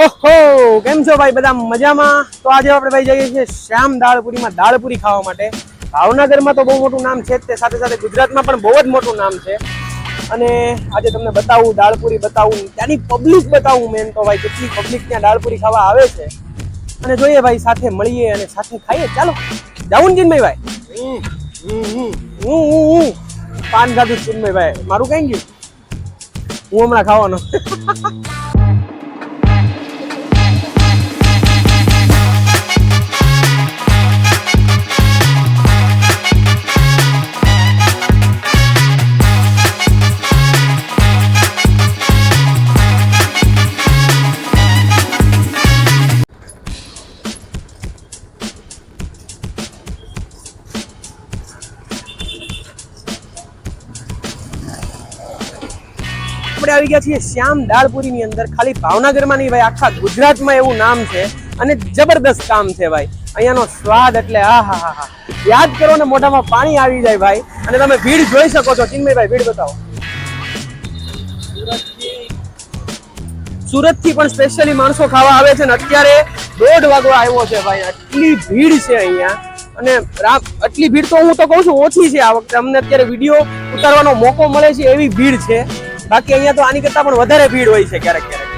ઓહો, કેમ છો ભાઈ? બધા મજામાં? તો આજે આપણે ભાઈ જઈએ છીએ શ્યામ દાળપુરીમાં દાળપુરી ખાવા માટે. ભાવનગરમાં તો બહુ મોટું નામ છે જ, તે સાથે સાથે ગુજરાતમાં પણ બહુ જ મોટું નામ છે. અને આજે તમને બતાવું, દાળપુરી બતાવું, ત્યાંની પબ્લિક બતાવું. મેન તો ભાઈ કેટલી પબ્લિક ત્યાં દાળપુરી ખાવા આવે છે. અને જોઈએ ભાઈ, સાથે મળીએ અને સાથે ખાઈએ. ચાલો જાવું ને ચિન્મયભાઈ? પાન ખાધું ચિન્મયભાઈ, મારું કઈ ગયું? હું હમણાં ખાવાનો. આપણે આવી ગયા છીએ શ્યામ દાળપુરી ની અંદર. ખાલી ભાવનગરમાં નહીં ભાઈ, આખા ગુજરાતમાં એવું નામ છે અને જબરદસ્ત કામ છે ભાઈ. અહીંયાનો સ્વાદ એટલે આહાહા, યાદ કરો ને મોઢામાં પાણી આવી જાય ભાઈ. અને તમે ભીડ જોઈ શકો છો. ચિન્મયભાઈ ભીડ બતાવો. સુરત થી પણ સ્પેશિયલી માણસો ખાવા આવે છે. ને અત્યારે 1:30 વાગવા આવ્યો છે ભાઈ. આટલી ભીડ છે અહીંયા. અને આટલી ભીડ તો હું તો કહું છું ઓછી છે આ વખતે. અમને અત્યારે વિડીયો ઉતારવાનો મોકો મળે છે એવી ભીડ છે. બાકી અહીંયા તો આની કરતા પણ વધારે ભીડ હોય છે ક્યારેક ક્યારેક.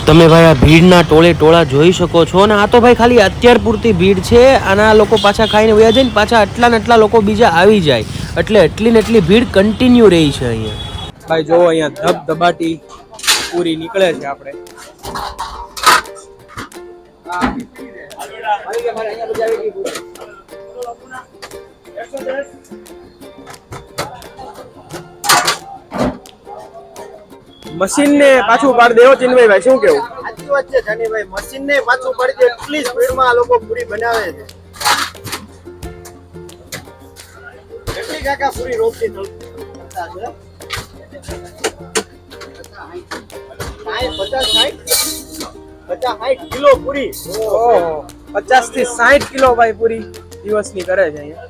તમે ભાઈ આ ભીડના ટોળે ટોળા જોઈ શકો છો. અને આ તો ભાઈ ખાલી અત્યાર પૂરતી ભીડ છે. અને આ લોકો પાછા ખાઈને વયા જાય ને પાછા આટલા ને આટલા લોકો બીજા આવી જાય, એટલે એટલી ને એટલી ભીડ કન્ટિન્યુ રહી છે અહીંયા. ભાઈ જો અહીંયા ધબધબાટી પૂરી નીકળે છે. આપણે મશીન ને પાછું પાડી દેવો. ચિન્મયભાઈ શું કેવું? સાચી વાત છે જાનીભાઈ, મશીન ને પાછું પાડી દે. એટલી સ્પીડમાં આ લોકો પૂરી બનાવે છે. કેટલી કાકા પૂરી રોકતી થતા છે? 50-60 કિલો પૂરી. ઓહો, 50 થી 60 કિલો ભાઈ પૂરી દિવસની કરે છે અહીંયા.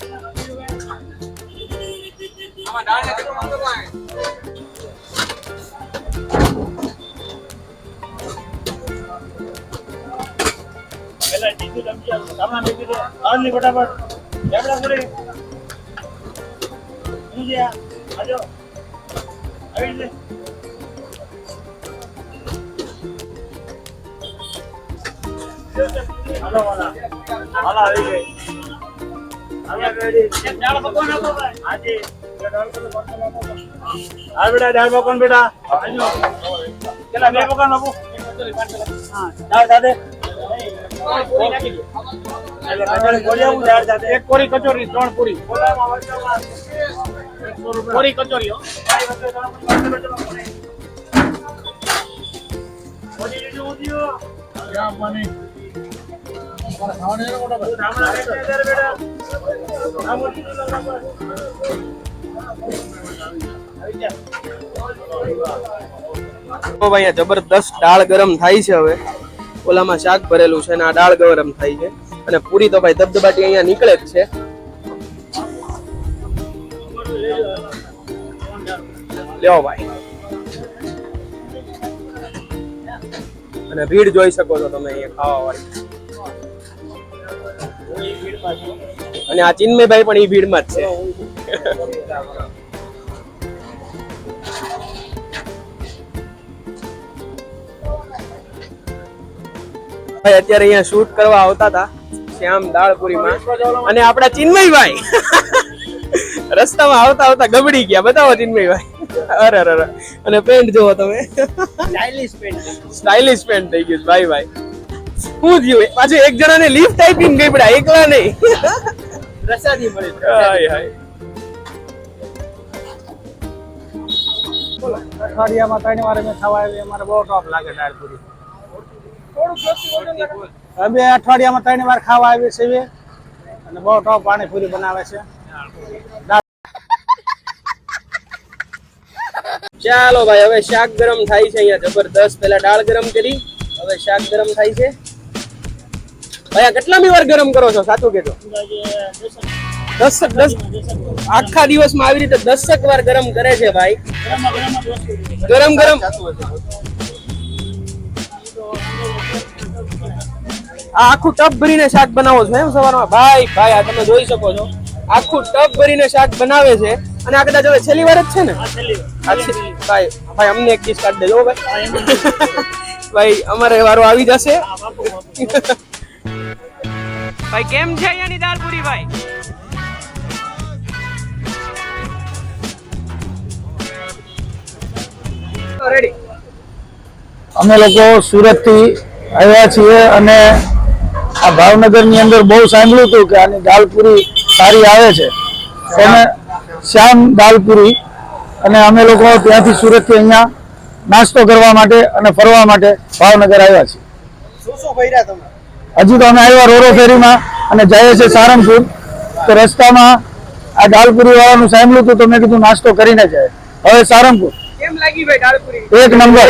દાળ પકવાન બેટા, કેટલા? 2 પકવાન આપો. એક કોરી કચોરી, 3 પૂરી. કોરી કચોરી ભાઈ જબરદસ્ત દાળ ગરમ થાય છે. હવે ઓલામાં શાક ભરેલું છે અને આ દાળ ગરમ થાય છે. અને પૂરી તો ભાઈ ધબધબાટી અહીંયા નીકળે જ છે. લ્યો ભાઈ, અને ભીડ જોઈ શકો છો તમે અહીંયા ખાવા વાળી. અને આ ચિન્મયભાઈ પણ એ ભીડમાં જ છે. અત્યારે અહીંયા શૂટ કરવા આવતા હતા શ્યામ દાળપુરીમાં. અને આપણા ચિન્મયભાઈ રસ્તામાં આવતા આવતા ગબડી ગયા. બતાવો ચિન્મયભાઈ. અરે અરે, અને પેન્ટ જોવો તમે, સ્ટાઇલિશ પેન્ટ થઈ ગયું ભાઈ. ભાઈ શું થયું? પાછું એક જણાને લિફ્ટ આપીને ગઈ પડ્યા, એકલા નહીં. પ્રસાદી મળી. અઠવાડિયામાં 3 વાર અમે ખાવા આવીએ. અમારે બહુ ટોપ લાગે દાળપુરી. અમે અઠવાડિયામાં 3 વાર ખાવા આવીએ છીએ અને બહુ ટોપ પાણીપુરી બનાવે છે. ચાલો ભાઈ, હવે શાક ગરમ થાય છે અહીંયા જબરદસ્ત. પેલા દાળ ગરમ કરી, હવે શાક ગરમ થાય છે. ભાઈ કેટલામી વાર ગરમ કરો છો? સાચું કેજો. 10 આખા દિવસમાં આવી રીતે 10 વાર ગરમ કરે છે ભાઈ. ગરમ ગરમ આ આખું ટબ ભરીને શાક બનાવો છો એમ સવારમાં? ભાઈ ભાઈ આ તમે જોઈ શકો છો આખું ટબ ભરીને શાક બનાવે છે. અને આ કદાચ હવે છેલ્લી વાર જ છે ને? ભાઈ ભાઈ અમને એક ડીશ કાઢી દેજો ભાઈ. ભાઈ અમારે વારો આવી જશે. ભાઈ કેમ છે અહીંયાની દાળ પૂરી ભાઈ? રેડી. અમે લોકો સુરત થી આવ્યા છીએ અને આ ભાવનગર ની અંદર બહુ સાંભળ્યું હતું કે આની દાલપુરી સારી આવે છે. અમે શ્યામ દાલપુરી અને અમે લોકો ત્યાંથી સુરત થી અહીંયા નાસ્તો કરવા માટે અને ફરવા માટે ભાવનગર આવ્યા છીએ. શું શું ભર્યા તમે? હજુ તો અમે આવ્યા રોરો ફેરીમાં અને જઈએ છીએ સારંગપુર. તો રસ્તામાં આ દાલપુરી વાળાનું સાંભળ્યું હતું તો મેં કીધું નાસ્તો કરીને જાય. હવે સારંગપુર કેમ લાગી ભાઈ દાળ પૂરી? એક નંબર.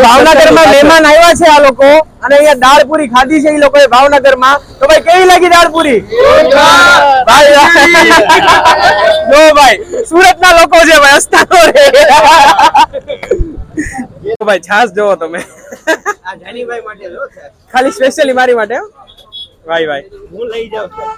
ભાવનગરમાં મહેમાન આવ્યા છે આ લોકો અને અહીંયા દાળ પૂરી ખાધી છે એ લોકોએ ભાવનગરમાં. તો ભાઈ કેવી લાગી દાળ પૂરી? ભાઈ જો ભાઈ સુરતના લોકો છે ભાઈ, હસતા નો રે. ભાઈ છાસ જોવો તમે, આ જાનીભાઈ માટે લો છે. ખાલી સ્પેશિયલી મારી માટે. ભાઈ ભાઈ હું લઈ જાઉં છું.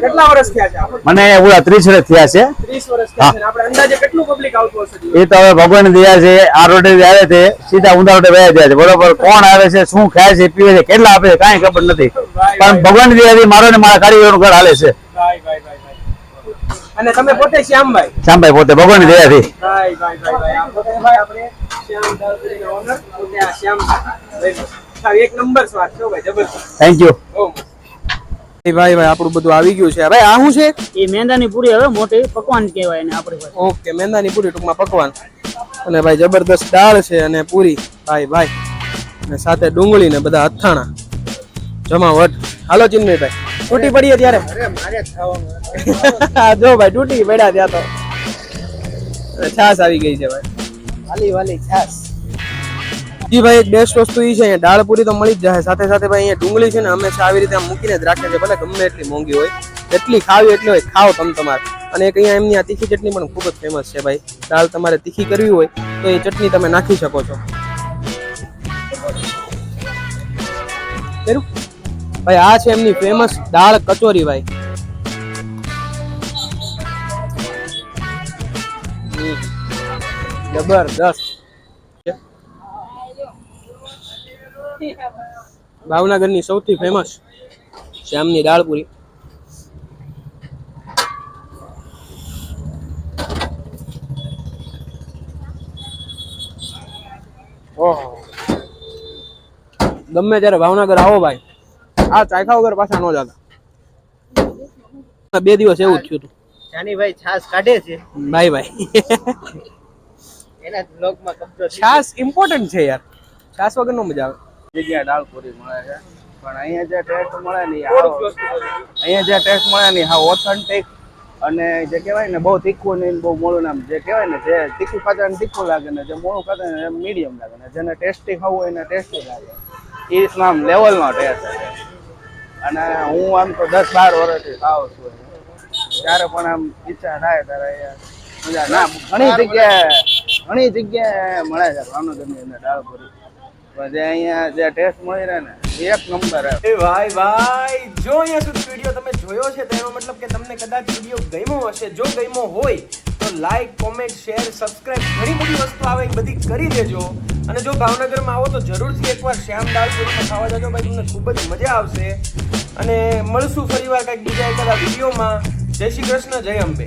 કેટલા વર્ષ થયા છે? મને પૂરા 30 વર્ષ થયા છે. 30 વર્ષ થયા છે. આપણે અંદાજે કેટલું પબ્લિક આવતું હશે? એ તો હવે ભગવાન દયા છે. આ રોડે આવે છે સીધા ઊંધા રોડે વયા જાય છે. બરોબર, કોણ આવે છે, શું ખાય છે, પીવે છે, કેટલા આપે છે કાંઈ ખબર નથી. પણ ભગવાન દયાથી મારો ને મારા કારીગરોનું ઘર હાલે છે. ભાઈ ભાઈ ભાઈ ભાઈ. અને તમે પોતે શ્યામભાઈ? શ્યામભાઈ પોતે ભગવાન દયાથી. ભાઈ ભાઈ ભાઈ ભાઈ આ પોતે ભાઈ આપણે શ્યામ દાલપુરીના ઓનર પોતે આ શ્યામભાઈ. એક નંબર સ્વાદ છે ભાઈ, જબરદસ્ત. Thank you. ભાઈ ભાઈ આપણું બધું આવી ગયું છે. ભાઈ આ શું છે? એ મેંદાની પૂરી હવે મોટી પકવાન કહેવાય ને આપણી પાસે. ઓકે, મેંદાની પૂરી, ટૂંકમાં પકવાન. અને ભાઈ જબરદસ્ત દાળ છે અને પૂરી. ભાઈ ભાઈ અને સાથે ડુંગળી ને બધા અથાણા જમાવટ. હાલો ચિન્મયભાઈ, તૂટી પડીએ ત્યારે. જો ભાઈ તૂટી પડ્યા ત્યાં તો. અને છાસ આવી ગઈ છે ભાઈ, વાલી વાલી છાસ. જી ભાઈ એક બેસ્ટ વસ્તુ એ છે અહીંયા દાળ પૂરી તો મળી જ જાય. સાથે સાથે ભાઈ અહીંયા ડુંગળી છે ને હંમેશા આવી રીતે આમ મૂકીને જ રાખે છે. ભલે ગમે એટલી મોંઘી હોય, જેટલી ખાવી એટલી હોય ખાઓ તમ તમારે. અને એક અહીંયા એમની આ તીખી ચટણી પણ ખૂબ જ ફેમસ છે ભાઈ. દાળ તમારે તીખી કરવી હોય તો એ ચટણી તમે નાખી શકો છો. ભાઈ આ છે એમની ફેમસ દાળ કચોરી ભાઈ. જબરદસ્ત. ભાવનગરની સૌથી ફેમસ શ્યામની દાળ પૂરી. ઓહો, ગમે ત્યારે ભાવનગર આવો ભાઈ, આ ચાખ્યા વગર પાછા ન જતા. 2 દિવસ એવું જ થયું હતું. જાનીભાઈ છાસ કાઢે છે. ભાઈ ભાઈ એના બ્લોગમાં કબજો છે. છાસ ઇમ્પોર્ટન્ટ છે યાર, છાસ વગર નો મજા આવે. જગ્યાએ દાળ પૂરી મળે છે પણ અહીંયા જે ટેસ્ટ મળે ને અહીંયા જે ટેસ્ટ મળે ને હા ઓથેન્ટિક. અને જે કહેવાય ને બહુ તીખું ને બહુ મોળું નામ જે કહેવાય ને, જે તીખું ખાતા ને તીખું લાગે ને જે મોળું ખાતા ને મીડિયમ લાગે ને જેને ટેસ્ટી ખાવું હોય એને ટેસ્ટી લાગે. એ આમ લેવલનો ટેસ્ટ છે. અને હું આમ તો 10-12 વર્ષથી ખાઉં છું. ત્યારે પણ આમ ઈચ્છા થાય ત્યારે મજા ના ઘણી જગ્યાએ મળે છે ભાવનગરની અંદર દાળ પૂરી. જે અહીંયા જે ટેસ્ટ મળી રહે ને એક નંબર. ભાઈ ભાઈ જો અહીંયા સુધી વિડીયો તમે જોયો છે તો એનો મતલબ કે તમને કદાચ વિડીયો ગમ્યો હશે. જો ગમ્યો હોય તો લાઈક, કોમેન્ટ, શેર, સબસ્ક્રાઇબ ઘણી બધી વસ્તુ આવે એ બધી કરી દેજો. અને જો ભાવનગરમાં આવો તો જરૂરથી એકવાર શ્યામ દાળ પૂરીમાં ખાવા જજો ભાઈ, તમને ખૂબ જ મજા આવશે. અને મળશું ફરીવાર કંઈક બીજા એકાદા વિડીયોમાં. જય શ્રી કૃષ્ણ, જય અંબે.